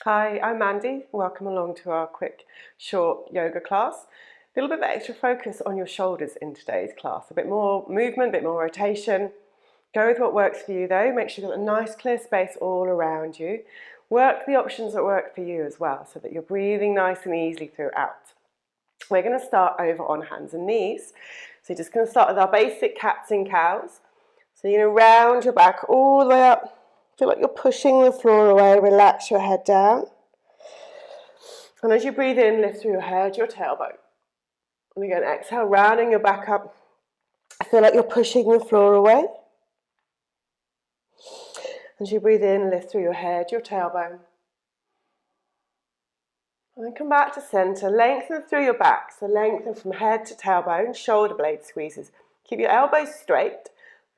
Hi, I'm Mandy. Welcome along to our quick, short yoga class. A little bit of extra focus on your shoulders in today's class. A bit more movement, a bit more rotation. Go with what works for you though. Make sure you've got a nice clear space all around you. Work the options that work for you as well so that you're breathing nice and easily throughout. We're going to start over on hands and knees. So you're just going to start with our basic cats and cows. So you're going to round your back all the way up. Feel like you're pushing the floor away. Relax your head down. And as you breathe in, lift through your head, your tailbone. And again, exhale, rounding your back up. Feel like you're pushing the floor away. As you breathe in, lift through your head, your tailbone. And then come back to center. Lengthen through your back. So lengthen from head to tailbone, shoulder blade squeezes. Keep your elbows straight.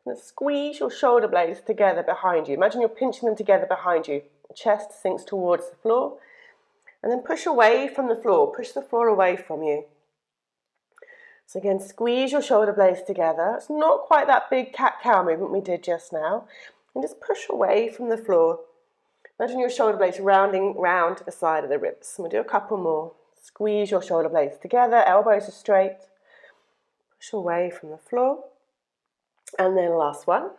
And squeeze your shoulder blades together behind you. Imagine you're pinching them together behind you. Chest sinks towards the floor. And then push away from the floor. Push the floor away from you. So again, squeeze your shoulder blades together. It's not quite that big cat-cow movement we did just now. And just push away from the floor. Imagine your shoulder blades rounding round to the side of the ribs. We'll do a couple more. Squeeze your shoulder blades together. Elbows are straight. Push away from the floor. And then last one.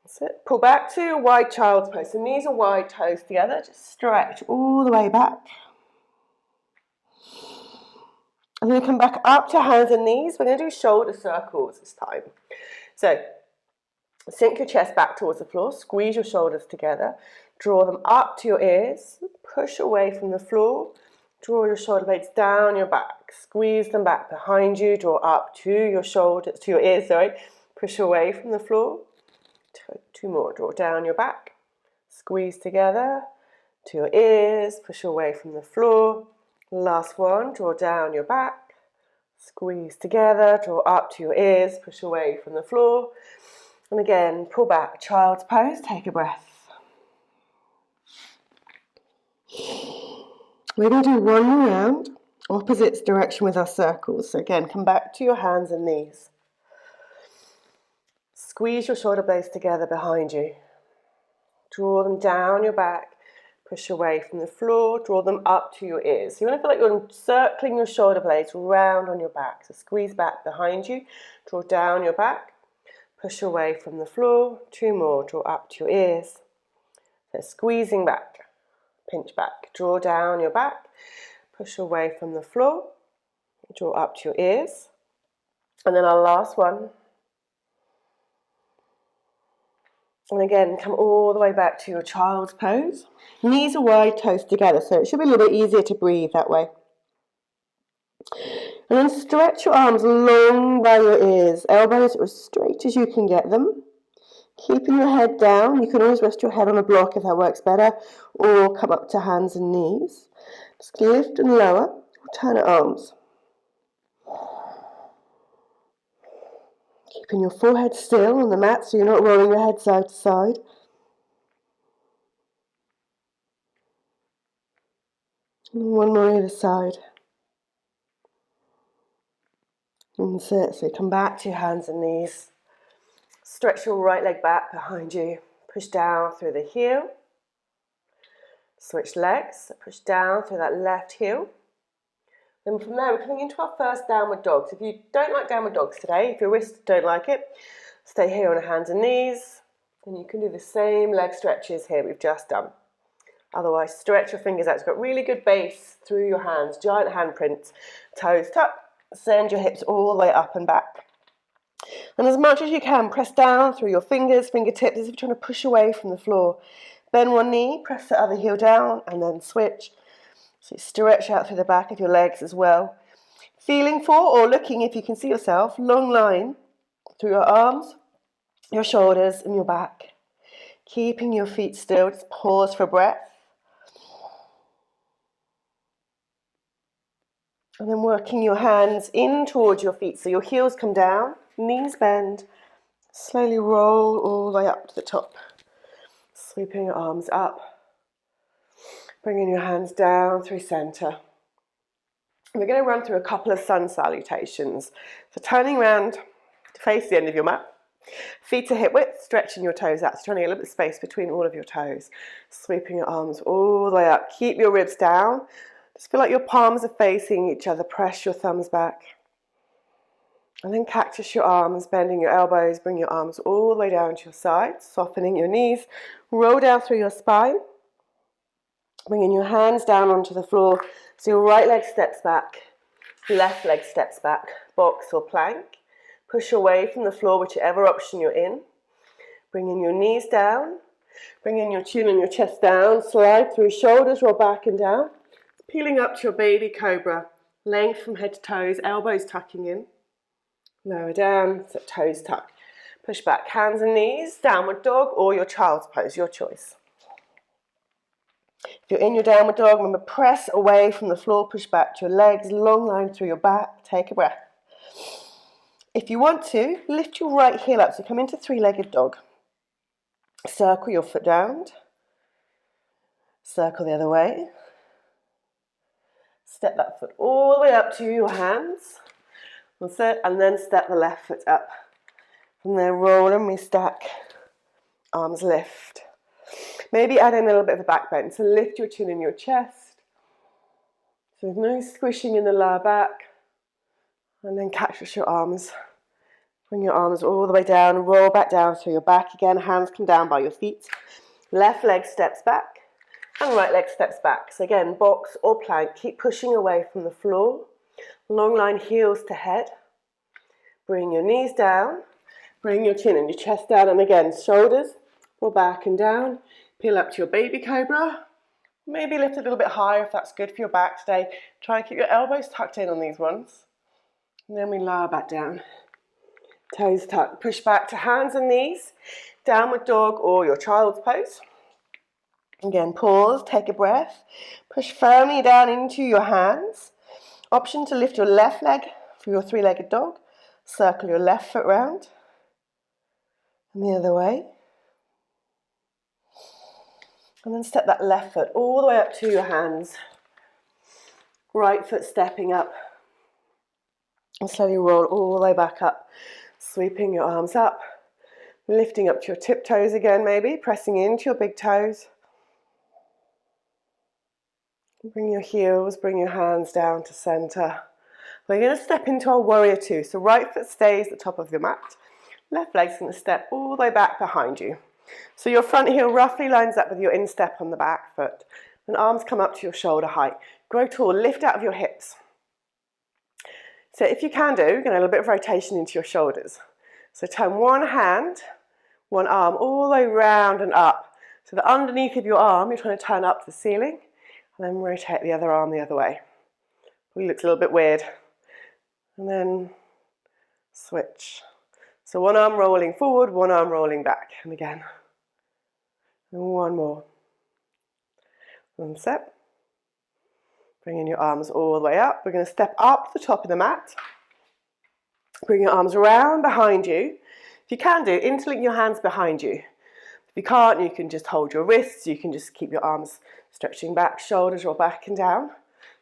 That's it. Pull back to wide child's pose. So knees are wide, toes together. Just stretch all the way back. And then come back up to hands and knees. We're going to do shoulder circles this time. So sink your chest back towards the floor. Squeeze your shoulders together. Draw them up to your ears. Push away from the floor. Draw your shoulder blades down your back. Squeeze them back behind you. Draw up to your shoulders, to your ears, sorry. Push away from the floor. Two more. Draw down your back. Squeeze together to your ears. Push away from the floor. Last one. Draw down your back. Squeeze together. Draw up to your ears. Push away from the floor. And again, pull back. Child's pose. Take a breath. We're going to do one more round, opposite direction with our circles. So again, come back to your hands and knees. Squeeze your shoulder blades together behind you. Draw them down your back. Push away from the floor. Draw them up to your ears. So you want to feel like you're circling your shoulder blades round on your back. So squeeze back behind you. Draw down your back. Push away from the floor. Two more. Draw up to your ears. So squeezing back. Pinch back, draw down your back, push away from the floor, draw up to your ears. And then our last one. And again, come all the way back to your child's pose. Knees are wide, toes together, so it should be a little bit easier to breathe that way. And then stretch your arms long by your ears, elbows are as straight as you can get them. Keeping your head down, you can always rest your head on a block if that works better, or come up to hands and knees. Just lift and lower, or turn at arms. Keeping your forehead still on the mat so you're not rolling your head side to side. And one more either side. And that's it, so come back to your hands and knees. Stretch your right leg back behind you. Push down through the heel. Switch legs. Push down through that left heel. Then from there, we're coming into our first downward dog. So if you don't like downward dogs today, if your wrists don't like it, stay here on your hands and knees. And you can do the same leg stretches here we've just done. Otherwise, stretch your fingers out. You've got really good base through your hands. Giant handprints. Toes tuck. Send your hips all the way up and back. And as much as you can, press down through your fingers, fingertips, as if you're trying to push away from the floor. Bend one knee, press the other heel down, and then switch. So you stretch out through the back of your legs as well. Feeling for, or looking if you can see yourself, long line through your arms, your shoulders, and your back. Keeping your feet still, just pause for breath. And then working your hands in towards your feet. So your heels come down, knees bend, slowly roll all the way up to the top. Sweeping your arms up. Bringing your hands down through center. We're going to run through a couple of sun salutations. So turning around to face the end of your mat. Feet to hip width, stretching your toes out. So trying to get a little bit of space between all of your toes. Sweeping your arms all the way up. Keep your ribs down. Just feel like your palms are facing each other. Press your thumbs back. And then cactus your arms, bending your elbows. Bring your arms all the way down to your sides. Softening your knees. Roll down through your spine. Bringing your hands down onto the floor. So your right leg steps back. Left leg steps back. Box or plank. Push away from the floor, whichever option you're in. Bringing your knees down. Bringing your chin and your chest down. Slide through shoulders, roll back and down. Peeling up to your baby cobra. Length from head to toes, elbows tucking in. Lower down, so toes tuck. Push back, hands and knees, downward dog or your child's pose, your choice. If you're in your downward dog, remember press away from the floor, push back to your legs, long line through your back, take a breath. If you want to, lift your right heel up, so come into three-legged dog. Circle your foot down. Circle the other way. Step that foot all the way up to your hands. And then step the left foot up. From there, roll and we stack. Arms lift. Maybe add in a little bit of a back bend. So lift your chin in your chest. So there's no squishing in the lower back. And then catch your arms. Bring your arms all the way down. Roll back down through your back again. Hands come down by your feet. Left leg steps back. And right leg steps back. So again, box or plank. Keep pushing away from the floor. Long line, heels to head. Bring your knees down. Bring your chin and your chest down. And again, shoulders, roll back and down. Peel up to your baby cobra. Maybe lift a little bit higher if that's good for your back today. Try and keep your elbows tucked in on these ones. And then we lower back down. Toes tucked. Push back to hands and knees. Downward dog or your child's pose. Again, pause, take a breath. Push firmly down into your hands. Option to lift your left leg for your three-legged dog. Circle your left foot round. And the other way. And then step that left foot all the way up to your hands. Right foot stepping up. And slowly roll all the way back up. Sweeping your arms up. Lifting up to your tiptoes again maybe. Pressing into your big toes. Bring your heels, bring your hands down to center. We're going to step into our warrior two. So right foot stays at the top of your mat. Left leg's going to step all the way back behind you. So your front heel roughly lines up with your instep on the back foot. And arms come up to your shoulder height. Grow tall, lift out of your hips. So if you can do, you're going to have a little bit of rotation into your shoulders. So turn one hand, one arm all the way round and up. So the underneath of your arm, you're trying to turn up to the ceiling. And then rotate the other arm the other way. It looks a little bit weird. And then switch. So one arm rolling forward, one arm rolling back. And again. And one more. And set. Bringing your arms all the way up. We're going to step up to the top of the mat. Bring your arms around behind you. If you can do, interlink your hands behind you. If you can't, you can just hold your wrists. You can just keep your arms stretching back, shoulders roll back and down.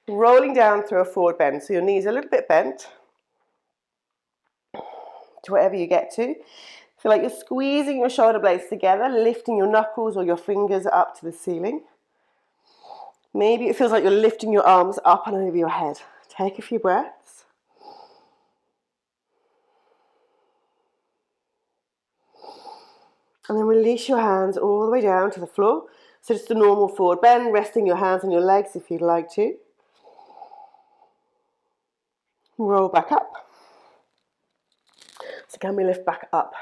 Rolling down through a forward bend. So your knees are a little bit bent. To wherever you get to. Feel like you're squeezing your shoulder blades together, lifting your knuckles or your fingers up to the ceiling. Maybe it feels like you're lifting your arms up and over your head. Take a few breaths. And then release your hands all the way down to the floor. So just a normal forward bend, resting your hands on your legs if you'd like to. Roll back up. So can we lift back up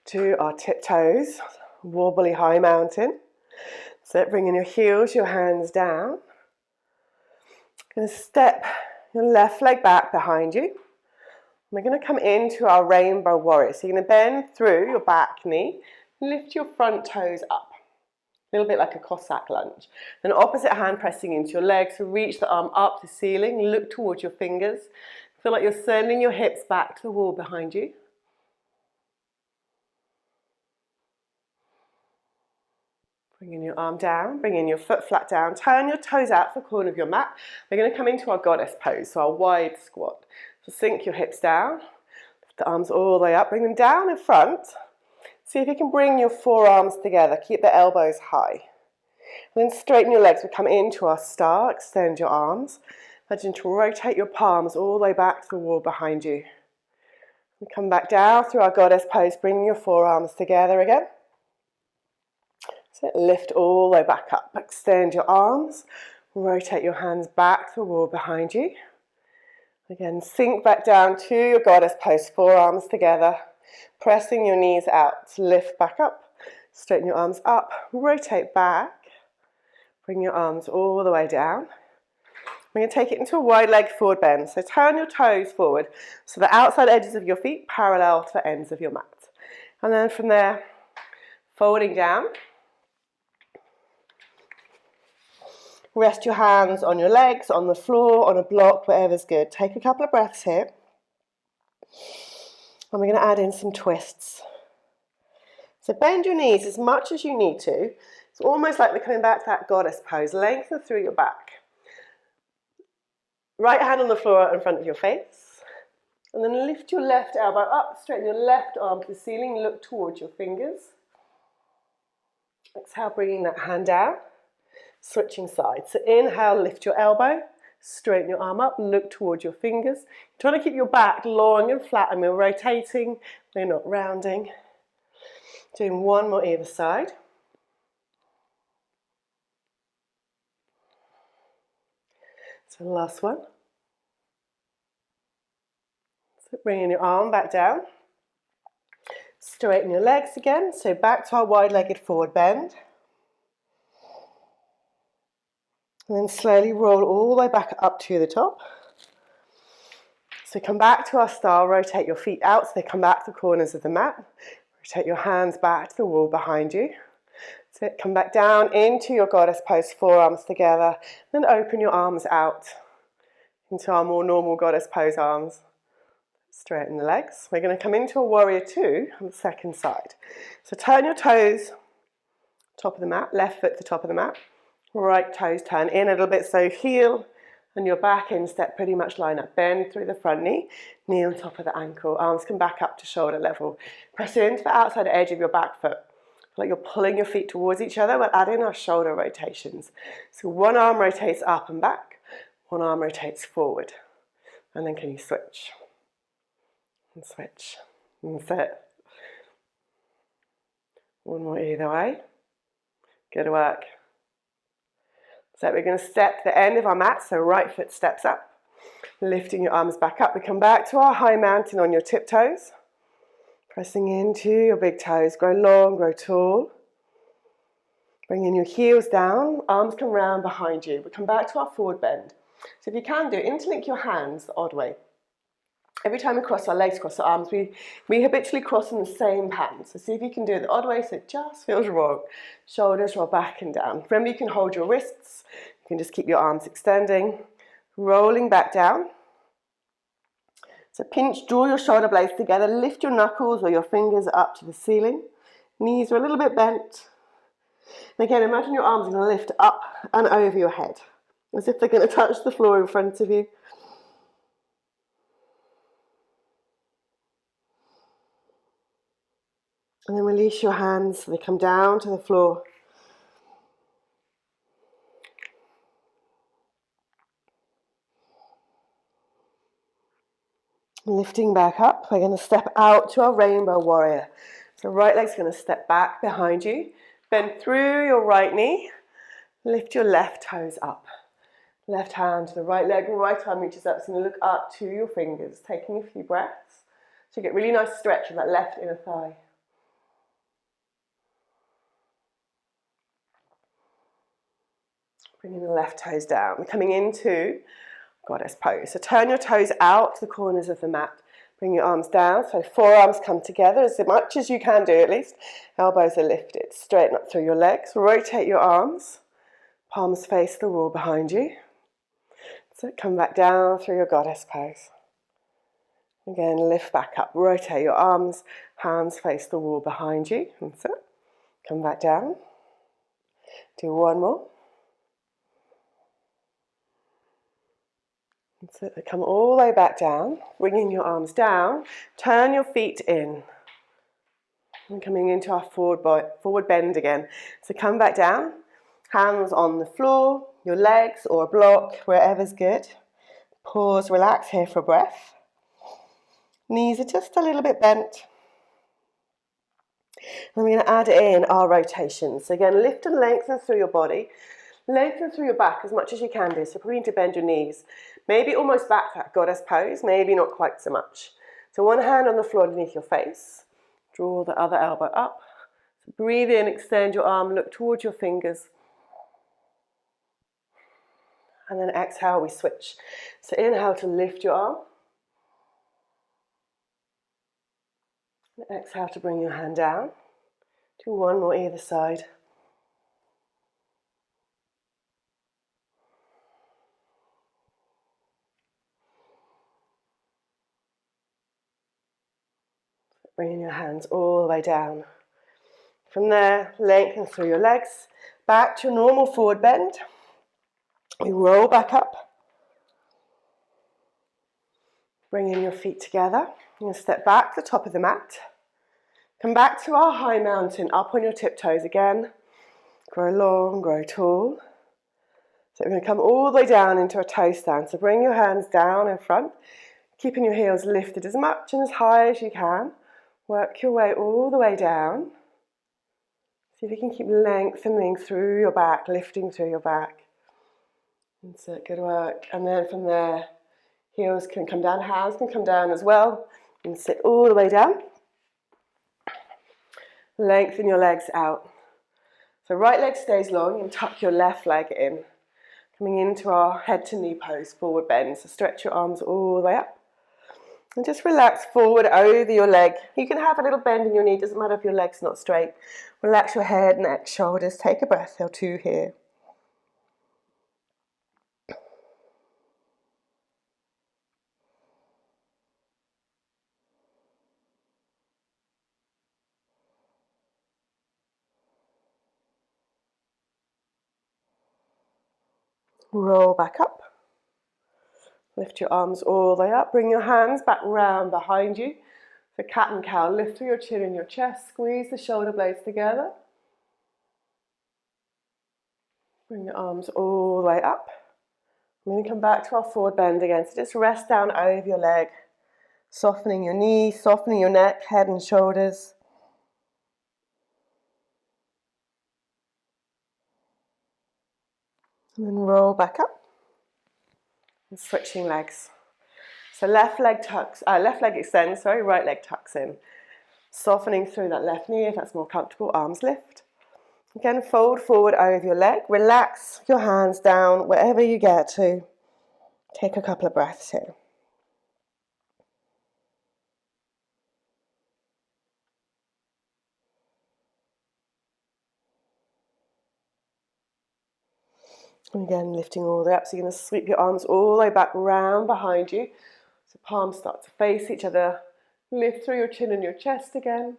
to our tiptoes, wobbly high mountain. So bringing your heels, your hands down. Going to step your left leg back behind you. We're going to come into our rainbow warrior. So you're going to bend through your back knee, lift your front toes up. A little bit like a Cossack lunge. Then opposite hand pressing into your legs. So reach the arm up to the ceiling, look towards your fingers. Feel like you're sending your hips back to the wall behind you. Bringing your arm down, bringing your foot flat down, turn your toes out for the corner of your mat. We're going to come into our goddess pose, so our wide squat. So sink your hips down, lift the arms all the way up, bring them down in front. See if you can bring your forearms together, keep the elbows high. And then straighten your legs. We come into our star, extend your arms. Imagine to rotate your palms all the way back to the wall behind you. We come back down through our goddess pose, bring your forearms together again. So lift all the way back up, extend your arms, rotate your hands back to the wall behind you. Again, sink back down to your goddess pose, forearms together, pressing your knees out, lift back up, straighten your arms up, rotate back, bring your arms all the way down. We're going to take it into a wide leg forward bend, so turn your toes forward so the outside edges of your feet parallel to the ends of your mat. And then from there, folding down. Rest your hands on your legs, on the floor, on a block, whatever's good. Take a couple of breaths here. And we're going to add in some twists. So bend your knees as much as you need to. It's almost like we're coming back to that goddess pose. Lengthen through your back. Right hand on the floor in front of your face. And then lift your left elbow up, straighten your left arm to the ceiling, look towards your fingers. Exhale, bringing that hand down. Switching sides. So inhale, lift your elbow, straighten your arm up, look towards your fingers. You're trying to keep your back long and flat, and we're rotating, we're not rounding. Doing one more either side. So the last one. So bringing your arm back down. Straighten your legs again, so back to our wide-legged forward bend. And then slowly roll all the way back up to the top. So come back to our star, rotate your feet out so they come back to the corners of the mat. Rotate your hands back to the wall behind you. So come back down into your goddess pose, forearms together. Then open your arms out into our more normal goddess pose arms. Straighten the legs. We're going to come into a warrior two on the second side. So turn your toes, top of the mat, left foot to the top of the mat. Right toes turn in a little bit, so heel and your back instep pretty much line up. Bend through the front knee, knee on top of the ankle. Arms come back up to shoulder level. Press into the outside edge of your back foot. Like you're pulling your feet towards each other. We'll add in our shoulder rotations. So one arm rotates up and back, one arm rotates forward. And then can you switch? And switch. And sit. One more either way. Good work. So we're going to step the end of our mat, so right foot steps up, lifting your arms back up. We come back to our high mountain on your tiptoes, pressing into your big toes, grow long, grow tall. Bringing your heels down, arms come round behind you. We come back to our forward bend. So if you can do, interlink your hands the odd way. Every time we cross our legs, cross our arms, we habitually cross in the same pattern. So see if you can do it the odd way so it just feels wrong. Shoulders roll back and down. Remember, you can hold your wrists. You can just keep your arms extending. Rolling back down. So pinch, draw your shoulder blades together. Lift your knuckles or your fingers up to the ceiling. Knees are a little bit bent. And again, imagine your arms are going to lift up and over your head, as if they're going to touch the floor in front of you. And then release your hands so they come down to the floor. Lifting back up, we're going to step out to our rainbow warrior. So right leg's going to step back behind you. Bend through your right knee. Lift your left toes up. Left hand to the right leg, right arm reaches up. So you're going to look up to your fingers, taking a few breaths. So you get really nice stretch of that left inner thigh. Bringing the left toes down. We're coming into goddess pose. So turn your toes out to the corners of the mat. Bring your arms down. So forearms come together as much as you can do at least. Elbows are lifted. Straighten up through your legs. Rotate your arms. Palms face the wall behind you. So come back down through your goddess pose. Again, lift back up. Rotate your arms. Hands face the wall behind you. That's it. Come back down. Do one more. So come all the way back down, bringing your arms down, turn your feet in. And coming into our forward bend again. So come back down, hands on the floor, your legs or a block, wherever's good. Pause, relax here for a breath. Knees are just a little bit bent. And we're going to add in our rotations. So again, lift and lengthen through your body. Lengthen through your back as much as you can do. So probably need to bend your knees. Maybe almost back that goddess pose, maybe not quite so much. So one hand on the floor underneath your face. Draw the other elbow up. So breathe in, extend your arm, look towards your fingers. And then exhale, we switch. So inhale to lift your arm. And exhale to bring your hand down. Do one more either side. Bringing your hands all the way down. From there, lengthen through your legs. Back to your normal forward bend. We roll back up. Bringing your feet together. You're going to step back to the top of the mat. Come back to our high mountain, up on your tiptoes again. Grow long, grow tall. So we're going to come all the way down into a toe stand. So bring your hands down in front, keeping your heels lifted as much and as high as you can. Work your way all the way down. See if you can keep lengthening through your back, lifting through your back. So good work. And then from there, heels can come down, hands can come down as well. And sit all the way down. Lengthen your legs out. So right leg stays long and tuck your left leg in. Coming into our head to knee pose, forward bend. So stretch your arms all the way up. And just relax forward over your leg. You can have a little bend in your knee, doesn't matter if your leg's not straight. Relax your head, neck, shoulders. Take a breath or two here. Roll back up. Lift your arms all the way up. Bring your hands back round behind you. For cat and cow, lift through your chin and your chest. Squeeze the shoulder blades together. Bring your arms all the way up. I'm going to come back to our forward bend again. So just rest down over your leg. Softening your knees, softening your neck, head and shoulders. And then roll back up. And switching legs. So left leg extends, right leg tucks in. Softening through that left knee if that's more comfortable, arms lift. Again, fold forward over your leg. Relax your hands down wherever you get to. Take a couple of breaths here. And again, lifting all the way up. So you're going to sweep your arms all the way back round behind you. So palms start to face each other. Lift through your chin and your chest again.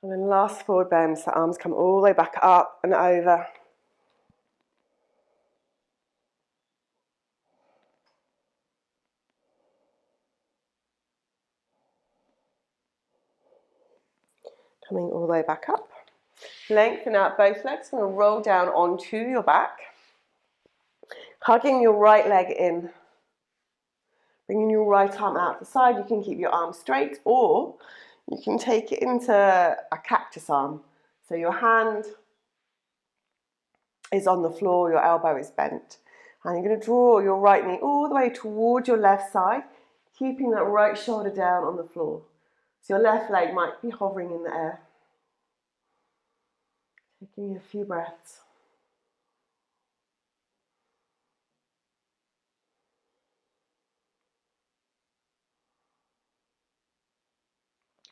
And then last forward bend, so arms come all the way back up and over. Coming all the way back up. Lengthen out both legs and roll down onto your back. Hugging your right leg in. Bringing your right arm out the side. You can keep your arm straight or you can take it into a cactus arm. So your hand is on the floor, your elbow is bent. And you're going to draw your right knee all the way towards your left side, keeping that right shoulder down on the floor. So your left leg might be hovering in the air. Taking a few breaths.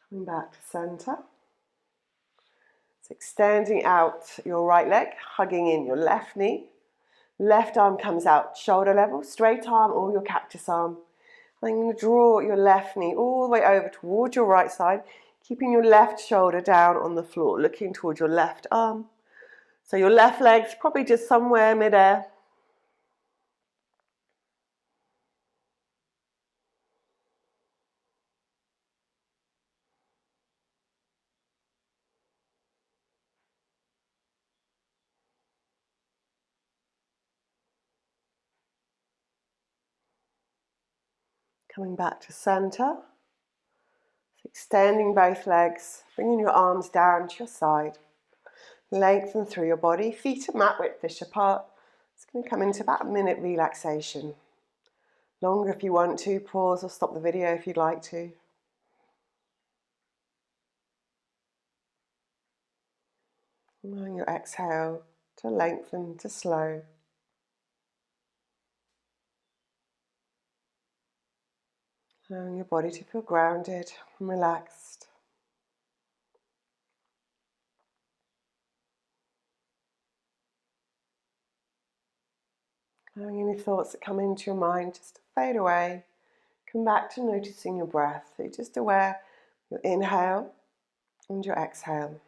Coming back to center. So extending out your right leg, hugging in your left knee. Left arm comes out shoulder level, straight arm or your cactus arm. And then you're going to draw your left knee all the way over towards your right side, Keeping your left shoulder down on the floor, looking towards your left arm. So your left leg's probably just somewhere mid-air. Coming back to center. So extending both legs, bringing your arms down to your side. Lengthen through your body, feet are mat width apart. It's going to come into about a minute relaxation. Longer if you want to, pause or stop the video if you'd like to. Allowing your exhale to lengthen, to slow. Allowing your body to feel grounded and relaxed. Allowing any thoughts that come into your mind just to fade away. Come back to noticing your breath. So you're just aware your inhale and your exhale.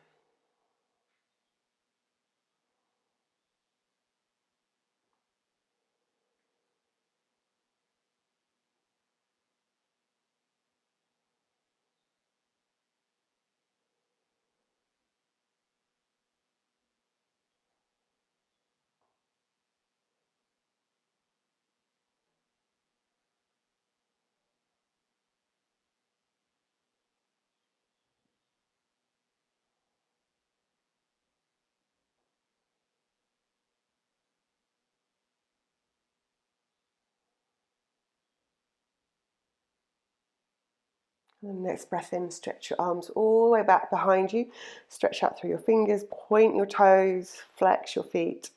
And the next breath in, stretch your arms all the way back behind you. Stretch out through your fingers, point your toes, flex your feet.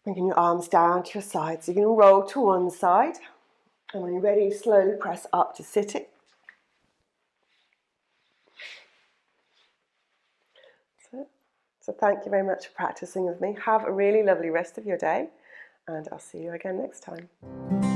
Bringing your arms down to your sides. So you're going to roll to one side. And when you're ready, slowly press up to sitting. So thank you very much for practicing with me. Have a really lovely rest of your day. And I'll see you again next time.